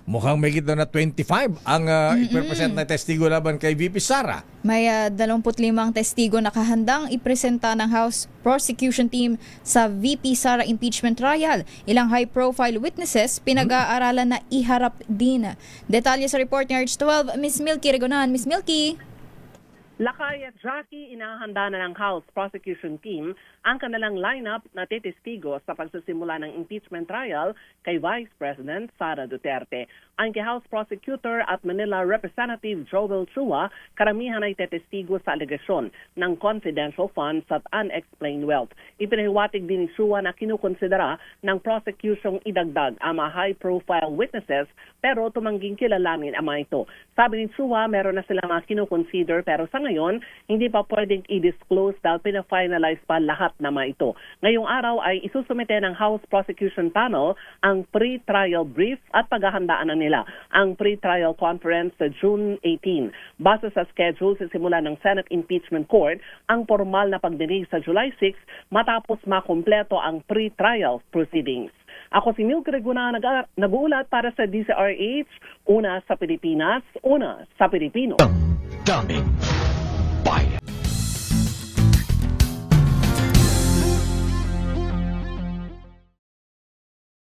mukhang may daw na 25 ang ipresent na testigo laban kay VP Sara. May 25 testigo nakahandang ipresenta ng House Prosecution Team sa VP Sara impeachment trial. Ilang high-profile witnesses pinag-aaralan na iharap din. Detalye sa report ni Arch 12, Miss Milky Regonan. Miss Milky. Lakay at Jackie, inahanda na ng House Prosecution Team ang kanilang lineup na testigo sa pagsisimula ng impeachment trial kay Vice President Sara Duterte. Ang kay House Prosecutor at Manila Representative Joel Chua, karamihan ay testigo sa alegasyon ng confidential funds at unexplained wealth. Ipinahiwatig din ni Chua na kinukonsidera ng prosecution idagdag ang mga high-profile witnesses pero tumangging kilalanin ang mga ito. Sabi ni Chua, meron na silang mga kinukonsider pero sa ngayon, hindi pa pwedeng i-disclose dahil pina-finalize pa lahat na mga ito. Ngayong araw ay isusumite ng House Prosecution Panel ang pre-trial brief at paghahandaan na nila ang pre-trial conference sa June 18. Base sa schedule, sisimula ng Senate Impeachment Court ang formal na pagdinig sa July 6 matapos makumpleto ang pre-trial proceedings. Ako si Milky Regonan, nag-uulat para sa DZRH, una sa Pilipinas, una sa Pilipino. Daming